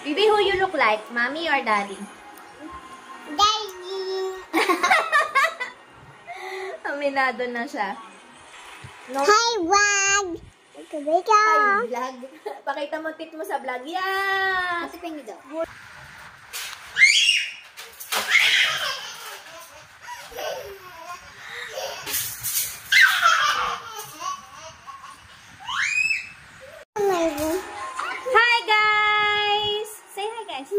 Baby, who you look like? Mommy or daddy? Daddy. Aminado na siya. No? Hi, vlog. Hi, vlog. Pakita mo tit mo sa vlog. Yeah! Kasi pengi daw. Hi, guys! Say hi, guys.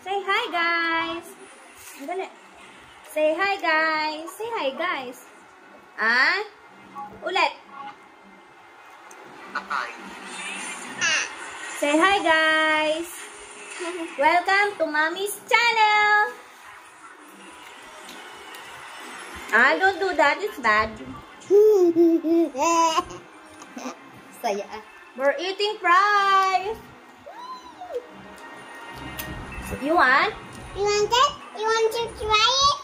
Say hi, guys. Dali. Say hi, guys. Say hi, guys. Ah? Ulit. Say hi, guys. Welcome to Mommy's channel. Ah, don't do that. It's bad. Saya. We're eating fries. You want? You want it? You want to try it?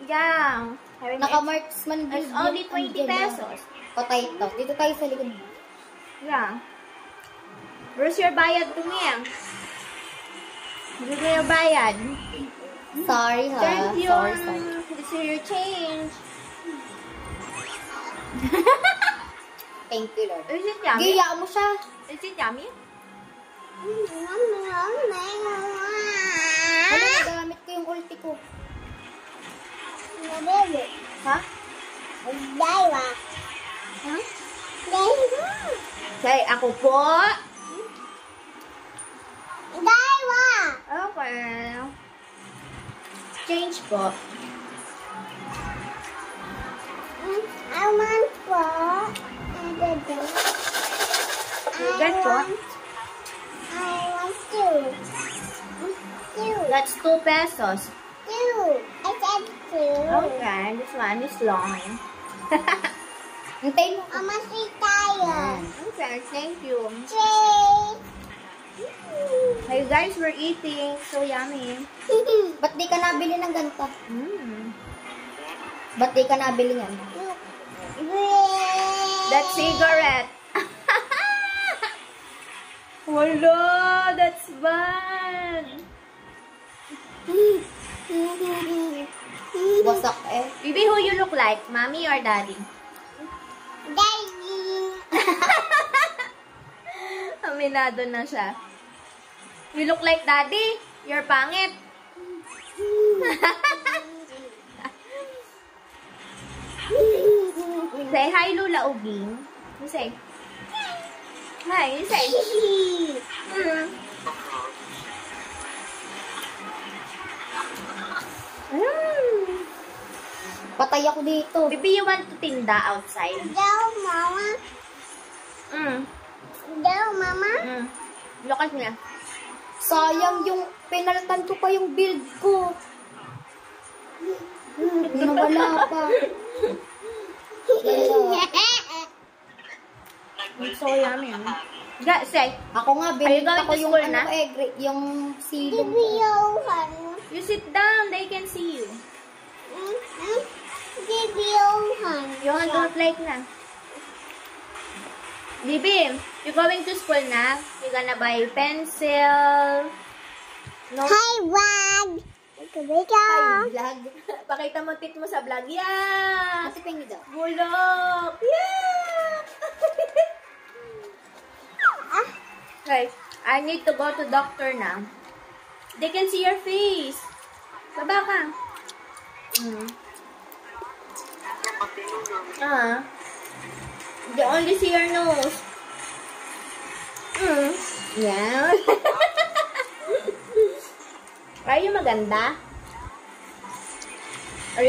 Yeah. Naka-marksman It's only 20 pesos. Patay ito. Dito tayo sa likod. Yeah. Where's your bayad to me? Where's your bayad? Sorry ha. Thank you. Sorry. This is your change. Thank you, Lord. Is it yummy? Gaya mo siya. Is it yummy? Ano, nagamit ko yung ulti ko. Ha? Daiwa. Huh? Daiwa. Say, ako po. Daiwa. Okay. Change po. I want po. Get what? I want two. Two. That's 2 pesos. Two. I said two. Okay, this one is long. Hintay mo. Mama, sweet tayo. Okay, thank you. Cheese. Hey guys, we're eating. So yummy. Ba't di ka nabili ng ganito? Ba't di ka nabili yan? That cigarette. Wala, that's bad. Wasak eh. Baby, who you look like? Mommy or daddy? Daddy. Aminado na siya. You look like daddy? You're pangit. Say hi, Lula Uging. You say. Hi, you say. Patay ako dito. Baby, you want to tinda outside? Daw, mama. Daw, mama. Look at me. Sayang yung penaltan ko pa yung build ko. Nawala pa. It's so yummy. Say. Ako nga, Are you binita going ko to yung school ano na? ko eh, yung silong ko. You sit down. They can see you. You want to play na? Bibi, you going to school na? You gonna buy pencil? No? Hi, vlog! Hi, vlog. Pakita mo tit mo sa vlog. Yeah! Kasi pengi daw. Bulok! Yeah! Okay, I need to go to doctor na. They can see your face. Baba ka. They only see your nose. Yeah. Are you maganda? Are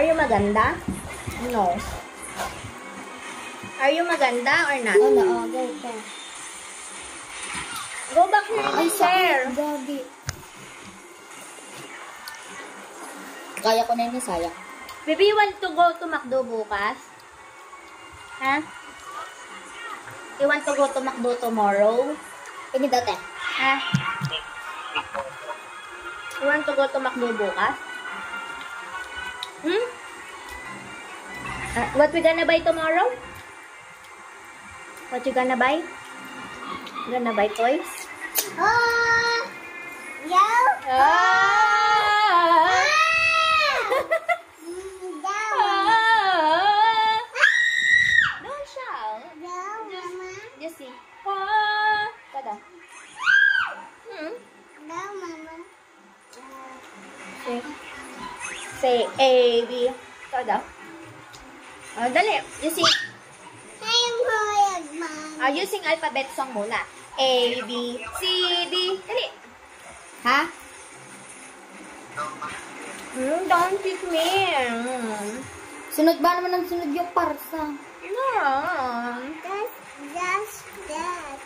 you maganda? No. Are you maganda or not? Go pa. Go back here in the chair. Gabi. Kaya ko na yun, sayang. Baby, you want to go to McDo bukas? Ha? You want to go to McDo tomorrow? Pwede dati. Ha? You want to go to McDo bukas? What we gonna buy tomorrow? What you gonna buy? Gonna buy toys? Oh! Yeah! Ah! Don't shout. Just sing. Ah! Kada. Say A, B. Kada. Oh, dali. You sing. You sing alphabet song muna. A, B, C, D. Dali. Ha? Don't pick me. Sunod ba naman ang sunod yung parsa? No. Just that.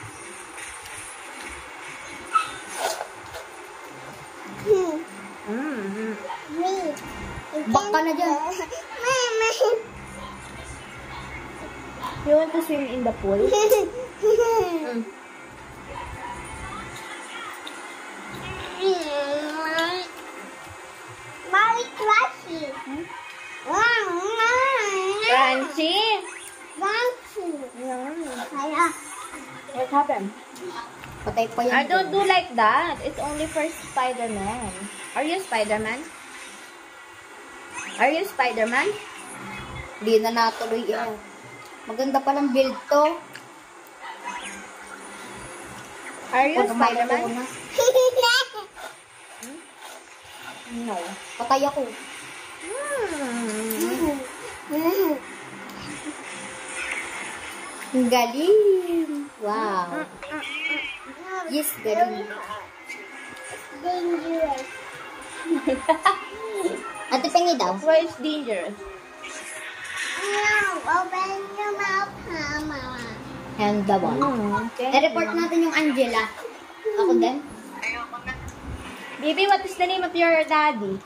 Baka na dyan. You want to swim in the pool? Mommy crunchy. Crunchy? Crunchy. What happened? Patay pa yan. I don't do like that. It's only for Spider-Man. Are you Spider-Man? Are you Spider-Man? Hindi na natuloy yan. Maganda palang build to. Are you Pag Spider-Man? na. No. Patay ako. Ang galing. Wow. Yes, galing. Dangerous. Ate Pengi daw. Why is dangerous? Open your mouth, Mama. And the one. Okay. I-report natin yung Angela. Ako din. Baby, what is the name of your daddy?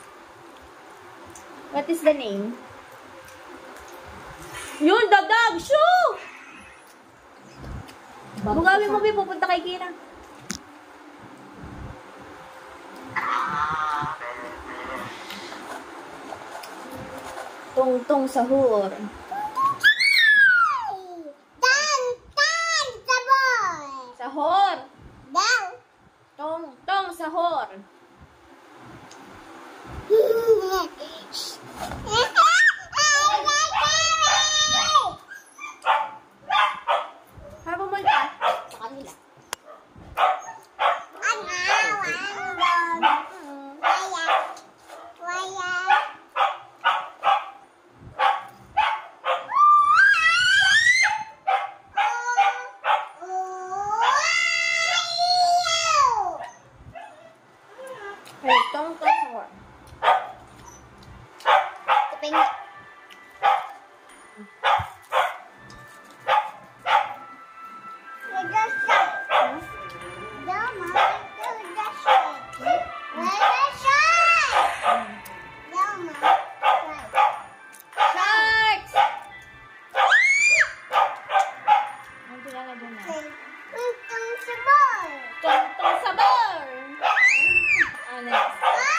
What is the name? Yun, dagdag! Shoo! Bugawin mo, baby, pupunta kay Kira. Tong-tong sahur. Sahur. Tong-tong sahur. Habang mo ka? Sa kanila. Hey, tong-tong sahur. Pengi. Sharks! Ang pinala dyan na. Tong-tong sabor! Ah, next. Ah!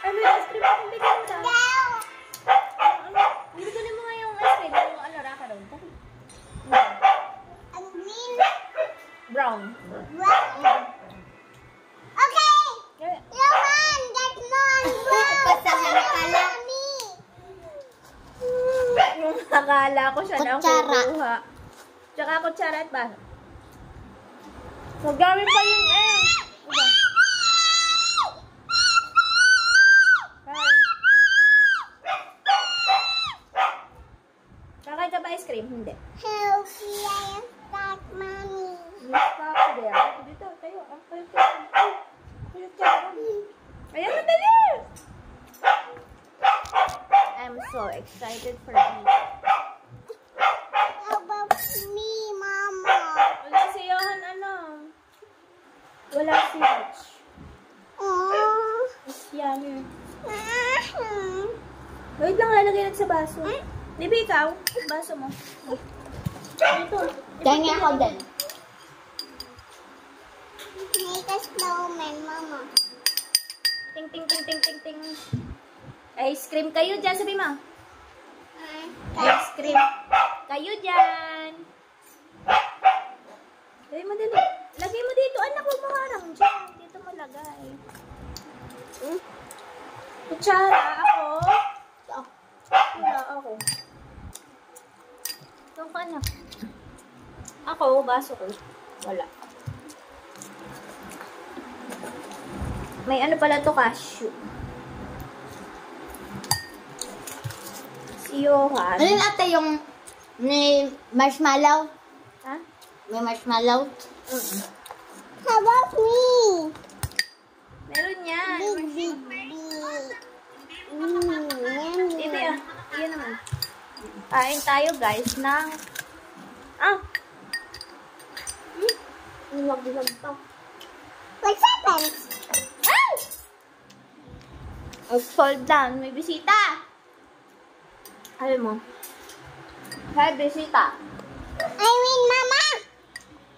Ano yung ice cream? Ang bigyan mo daw. Ano? Bibigyan mo nga yung ice cream. Yung ano, raka daw. Brown. Yeah. Pasahan ka lang. Yung akala ko siya na ang Kutsara. kukuha. Tsaka kutsara at ba? Magawin pa yun eh. Diba? Kakain ka ba ice cream? Hindi. Stop there. Dito, tayo. Ayan, madali! I'm so excited for you. Wala si Johan, ano? Wala si Rich. It's yummy. Wait lang, lalagay natin sa baso. Bibi, ikaw? Baso mo. Ito. Kaya ako din. Thank Ting, ting, ting, ting, ting, ting. Ice cream kayo dyan, sabi mo. Ice cream kayo dyan. Lagay mo dali. Lagay mo dito. Anak, huwag mo harang dyan. Dito mo lagay. Kutsara ako. Wala ako. Ito ka na. Ako, baso ko. Wala. May ano pala to, cashew. Si Johan. Ano yun ate yung may marshmallow? Ha? May marshmallow? How about me? Meron yan. Bibi, ah. Iyan naman. Kain tayo, guys, ng... Nilag-lag pa. What happened? Fall down. May bisita. Alam mo. Hi, bisita. I mean, Mama!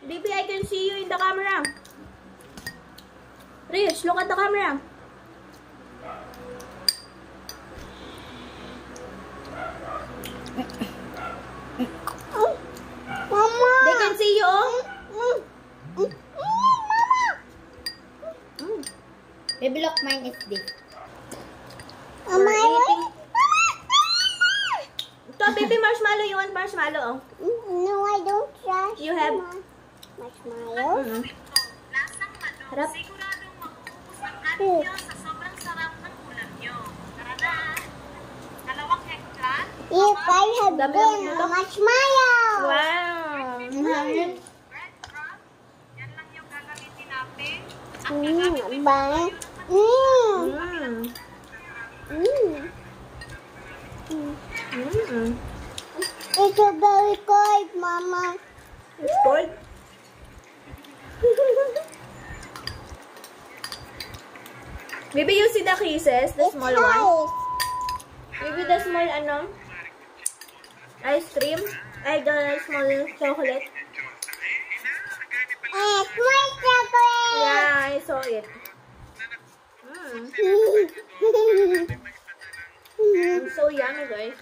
Baby, I can see you in the camera. Rich, look at the camera. Mama! They can see you, oh. Baby, look, mine is this. We're eating. Ito, baby, marshmallow. You want marshmallow, oh. No, I don't trust. You have... Marshmallow? Harap. Siguradong mauubos ang kanin niyo sa sobrang sarap ng ulam niyo. Tara na! 2 hektar? If I have Dami been naman a ito. marshmallow! Wow. Breadcrumb? Yan lang yung gagamitin natin. At gagamit Bang! It's a very cold, Mama. It's cold. Maybe you see the kisses, the small one. Maybe the small ice cream. Ay, the small chocolate. Small chocolate! Yeah, I saw it. It's so yummy, guys.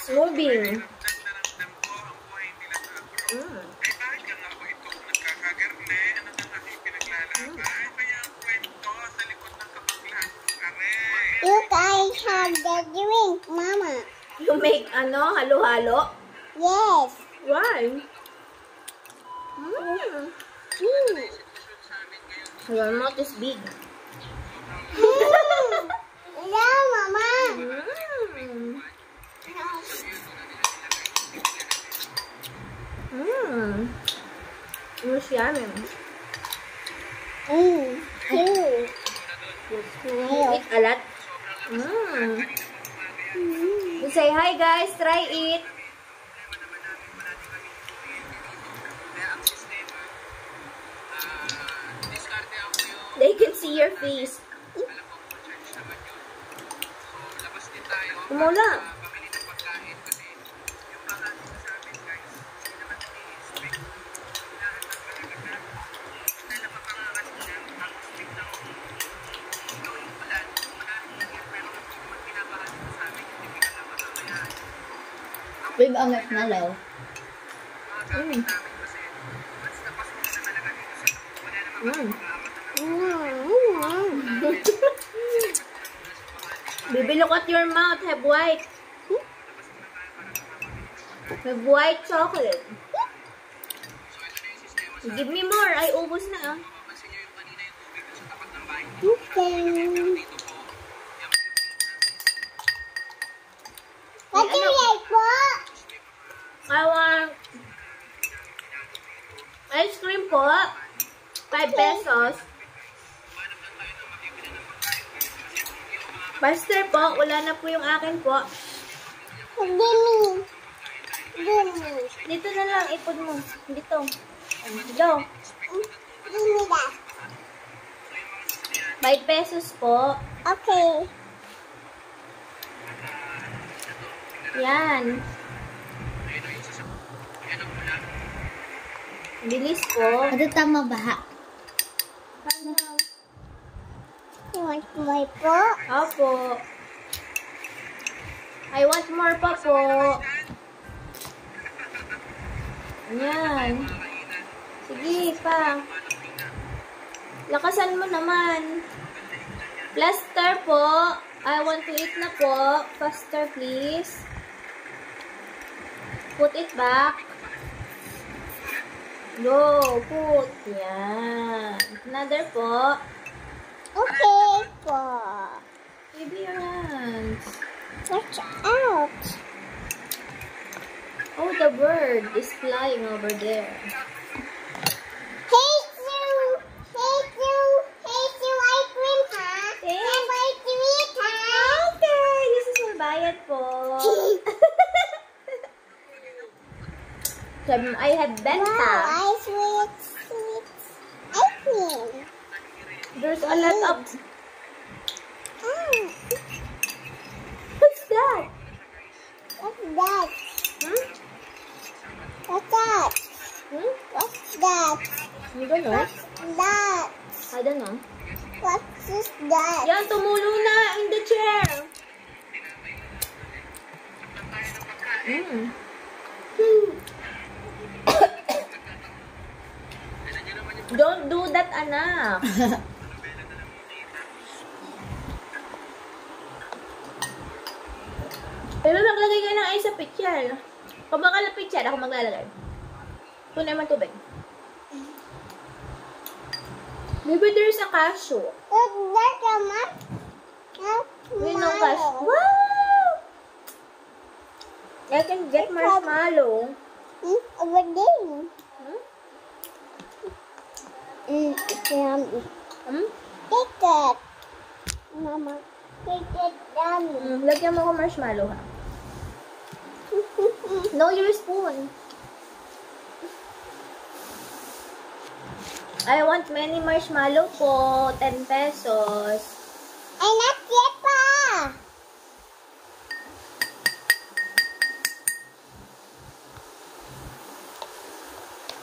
Moving. You guys have the drink, Mama. You make halo-halo? Yes. Why? Your mouth is big. Yeah, Mama. It's yummy. Eat a lot. You say hi, guys. Try it. They can see your face. Umula. With a marshmallow. Baby, look at your mouth. Have white. Have white chocolate. Give me more. Ay, ubos na. Okay. What do you like po? I want ice cream po. 5 pesos. Master po, wala na po yung akin po. Gimme. Dito na lang, ipod mo. Dito. Dito. Gimme that. 5 pesos po. Okay. Yan. Bilis po. Ano tama ba? You want more po? Opo. I want more pa po. Ayan. Sige pa. Lakasan mo naman. Plaster po. I want to eat na po. Faster please. Put it back. Go. Put. Yan. Another po. Okay po. Baby your hands. Watch out. Oh, the bird is flying over there. Hey you. Ice cream ha? Thanks. Sabay sweet ha? Okay, this is magbayad po. I have benta. Wow, sweet ice cream. There's a lot of... Ah, What's that? what's that? Hmm? What's that? Hmm? What's that? You don't know? What's that? I don't know. What's that? Yan, tumulong na in the chair. Mm. Don't do that, anak. Pero naglagay ka ng ice sa pitcher. Kung baka na pitcher, ako maglalagay. Ito naman tubig. Maybe there's a cashew. What's that, Mama? We know cashew. Wow! I can get marshmallow. Over there. Hmm? It's yummy. Hmm? Take it. Mama. Take it, yummy. Lagyan mo ko marshmallow, ha? No, your spoon. I want many marshmallow po. 10 pesos. Ay, not yet pa.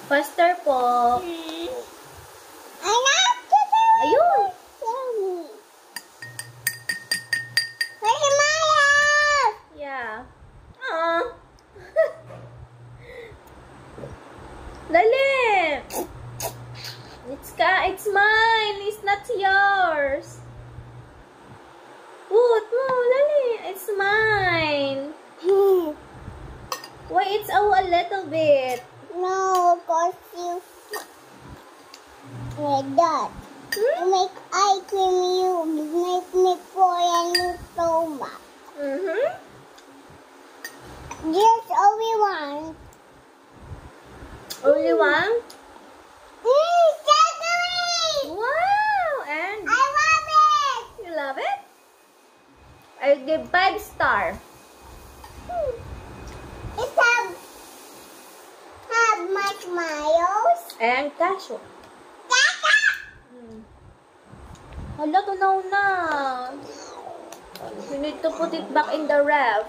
Faster po. Ay, not yet. Ayun. Yummy. Where's Maya? Yeah. Dali. It's mine. It's not yours. Put mo. Dali. It's mine. Why it's a little bit? No, cause you like that. You make ice cream, you make me pour in your stomach. Just only one. Only one? Chocolate! Wow! And I love it! you love it? I give 5 star. It have marshmallows. And cashew. Kaka! Hala, tunaw na. You need to put it back in the ref.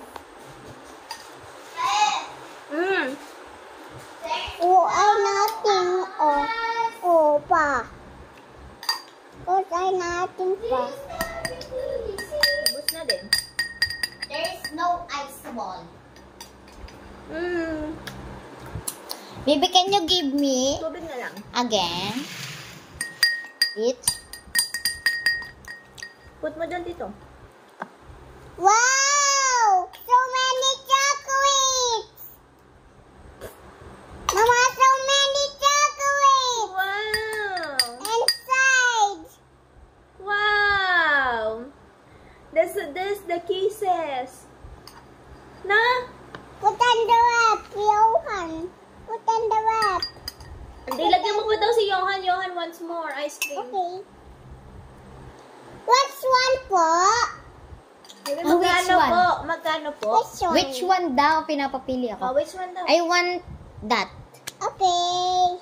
Ay natin pa. Ay natin pa. Ubus na din. There's no ice ball. Baby, can you give me Tubig na lang. again? It. Put mo dyan dito. Wow! So many chocolates! Mama, so many chocolates! Wow! Inside! Wow! This the kisses. Na? Put on the wrap, Johan. Put on the wrap. Hindi, lagyan mo pa daw si Johan. Johan wants more ice cream. Okay. What's one po? Hindi, Oh, which magkano one? po? Magkano po? Which one daw pinapapili Oh, ako? which one daw? I want that. Okay.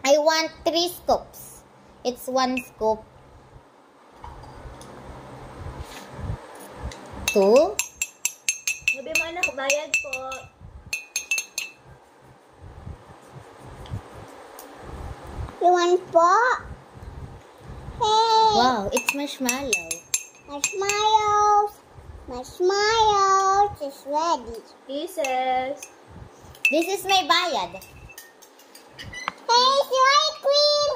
I want 3 scoops. It's 1 scoop. 2. Sabi mo, anak, bayad po. You want po? Hey! Wow, it's marshmallow. Marshmallows! Marshmallows is ready. Kisses. This is my bayad. Hey, it's your ice cream!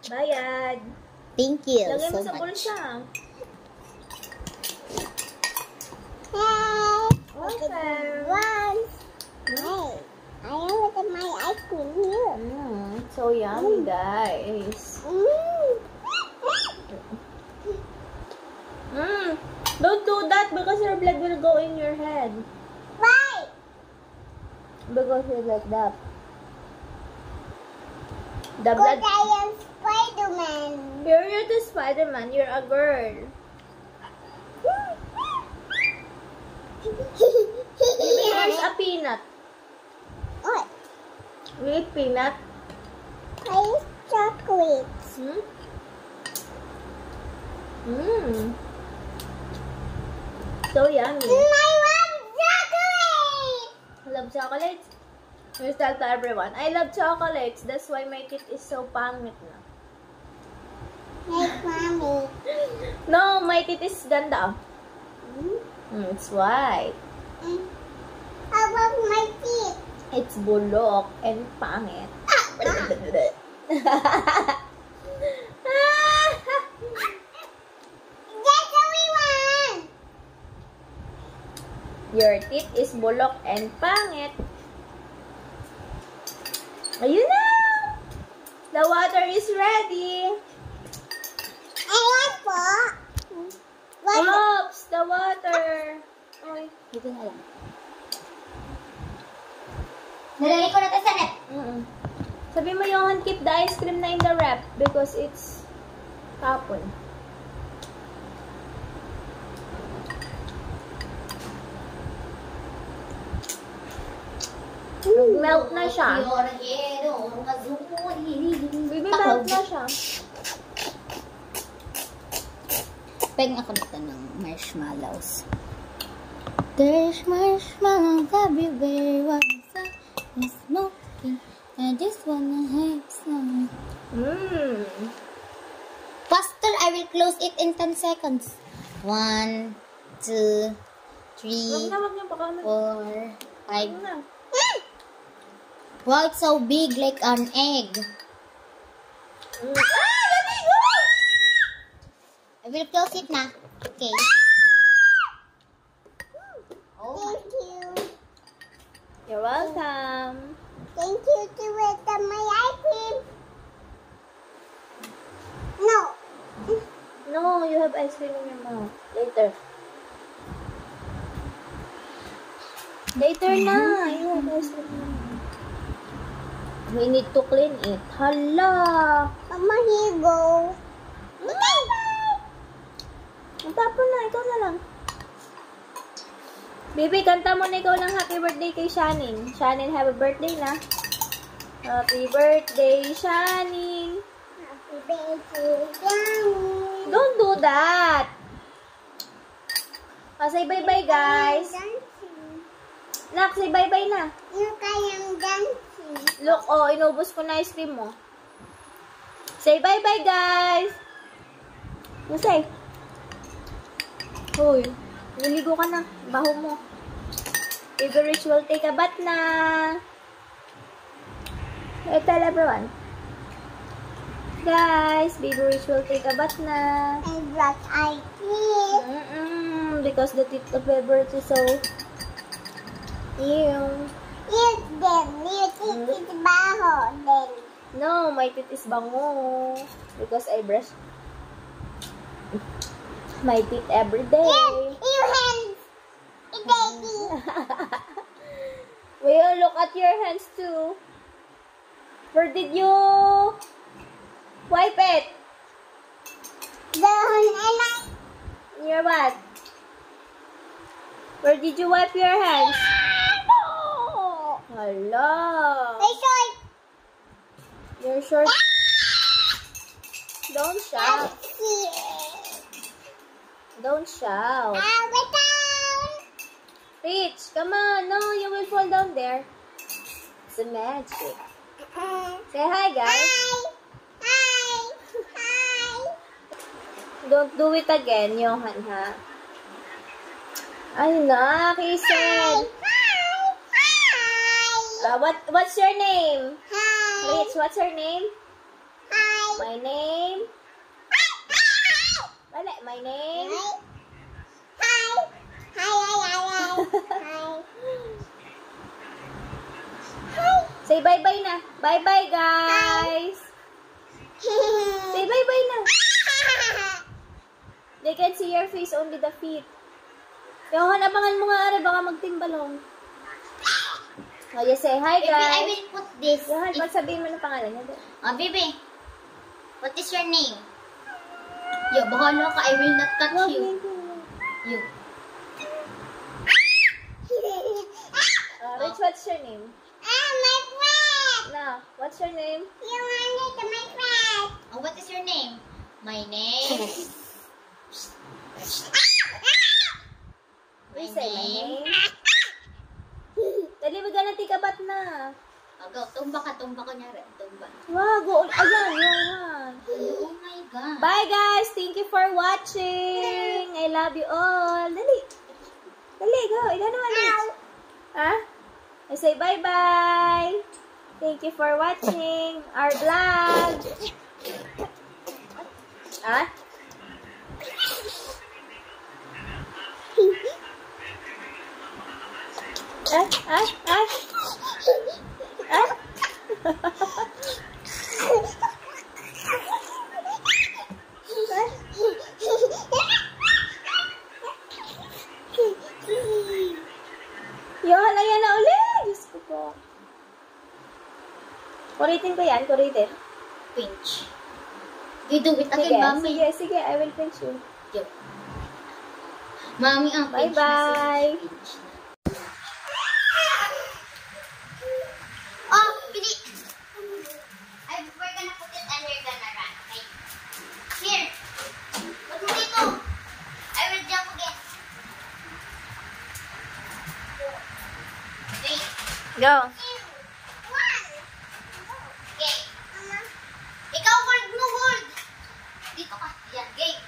Bayad. Thank you Lagay mo so sa much. bulsa. Hey! Okay. Once. Hey, I want my ice cream here. So yummy, guys. Don't do that because your blood will go in your head. Why? Because you're like that. The Because blood. I am Spider-Man. You're not a Spider-Man. You're a girl. Here's a peanut. What? We eat peanut. I use chocolates. So yummy. I love chocolate! I love chocolates. Here's that to everyone. I love chocolates. That's why my teeth is so pangit na. Like mommy. No, my teeth is ganda. It's white. How about my teeth? It's bulok and pangit. That's what we want! Your teeth is bulok and pangit. Ayun na! The water is ready. I want po. What? Oops, the water. Oy. Dito na lang. Nalagay ko na ito sa net. Sabi mo Johan, keep the ice cream na in the wrap because it's tapon. Melt na siya. Baby, melt na siya. Peng ako dito ng marshmallows. There's marshmallows everywhere. What's up? It's smoking. I just wanna have some. Faster, I will close it in 10 seconds. 1, 2, 3, Wag na, baka 4, 5. na. Wow, it's so big, like an egg. I will close it na. Okay. Thank you. You're welcome. Thank you to eat my ice cream. No. No, you have ice cream in your mouth. Later. Later na. You have ice cream in your mouth. We need to clean it. Hala! Mama, here you go. Ang tapon na. Ikaw na lang. Baby, kanta mo na ikaw lang happy birthday kay Shannon. Shannon, have a birthday na. Happy birthday, Shannon. Happy birthday, Johnny. Don't do that. Say bye-bye, guys. Dancing. Nak, say bye-bye na. You kayang dancing. Look, oh, inubos ko na ice cream mo. Say bye-bye, guys. Ano say? Hoy, niligo ka na. Baho mo. Baby Rich will take a bath na. Tell everyone. Guys, Baby Rich will take a bath na. And black eye teeth. Because the teeth of Baby Rich is so... Ew. Eat them. You think it's baho then. No, my teeth is bango. Because I brush my teeth every day. Yes, your hands. Baby. Will you look at your hands too? Where did you wipe it? Down and I. Your what? Where did you wipe your hands? Hello. I saw it. Your short. Don't shout. Don't shout. Down. Rich, come on. No, you will fall down there. It's a magic. Say hi, guys. Hi. Don't do it again, Johan, ha? Ay na, Hazel. What's your name? Rich, what's your name? My name? Wala, my name? Say bye-bye na. Bye-bye, guys. Say bye-bye na. They can see your face, only the feet. Johan, abangan mo nga, Are, baka magtimbalong. Oh, you say hi, Baby, I guys. will put this. Johan, pagsabihin mo ng pangalan niya. Oh, baby. What is your name? Yo, bahala ka. I will not touch you. You. Rich, what's your name? My friend. No, what's your name? You want it, my friend. Oh, what is your name? My name. You say my name. Dali, wag na tikabat na. Oh, go. Tumba ka nyari. Tumba. Wow, go. Ayan, Johan. Oh my God. Bye, guys. Thank you for watching. I love you all. Dali. Dali, go. Ilan naman, Rich? Ha? I say bye-bye. Thank you for watching our vlog. Ha? Johan, ayan na ulit. Diyos ko po. Kuritin ko yan, kuritin. Pinch. You do it Sige, again, mommy. sige, I will pinch you. Yo. Mommy, ang pinch Bye-bye. na si pinch na. Oh, pili. We're gonna put it and we're gonna run, okay? Here. Put mo dito. I will jump again. Wait. Go. Okay. Ikaw, hold mo, hold. Dito ka. Yan, game.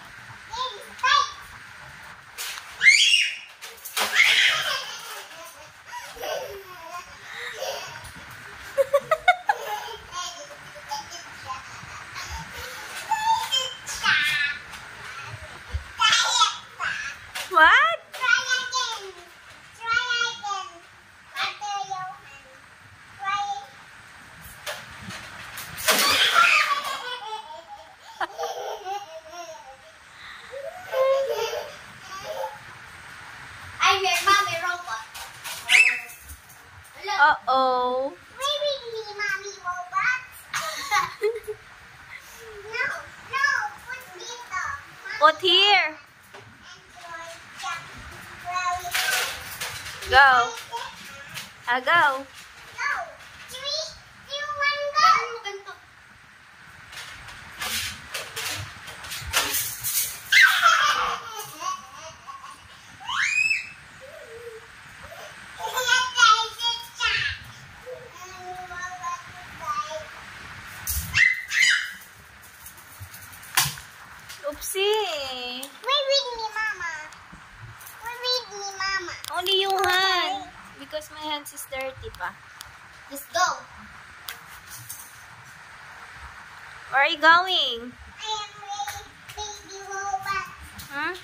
What? I'm your mommy robot. Hello. Uh-oh. Put here. Go. Go. Oopsie. Only yung hand. Because my hands is dirty pa. Let's go. Where are you going? Hmm?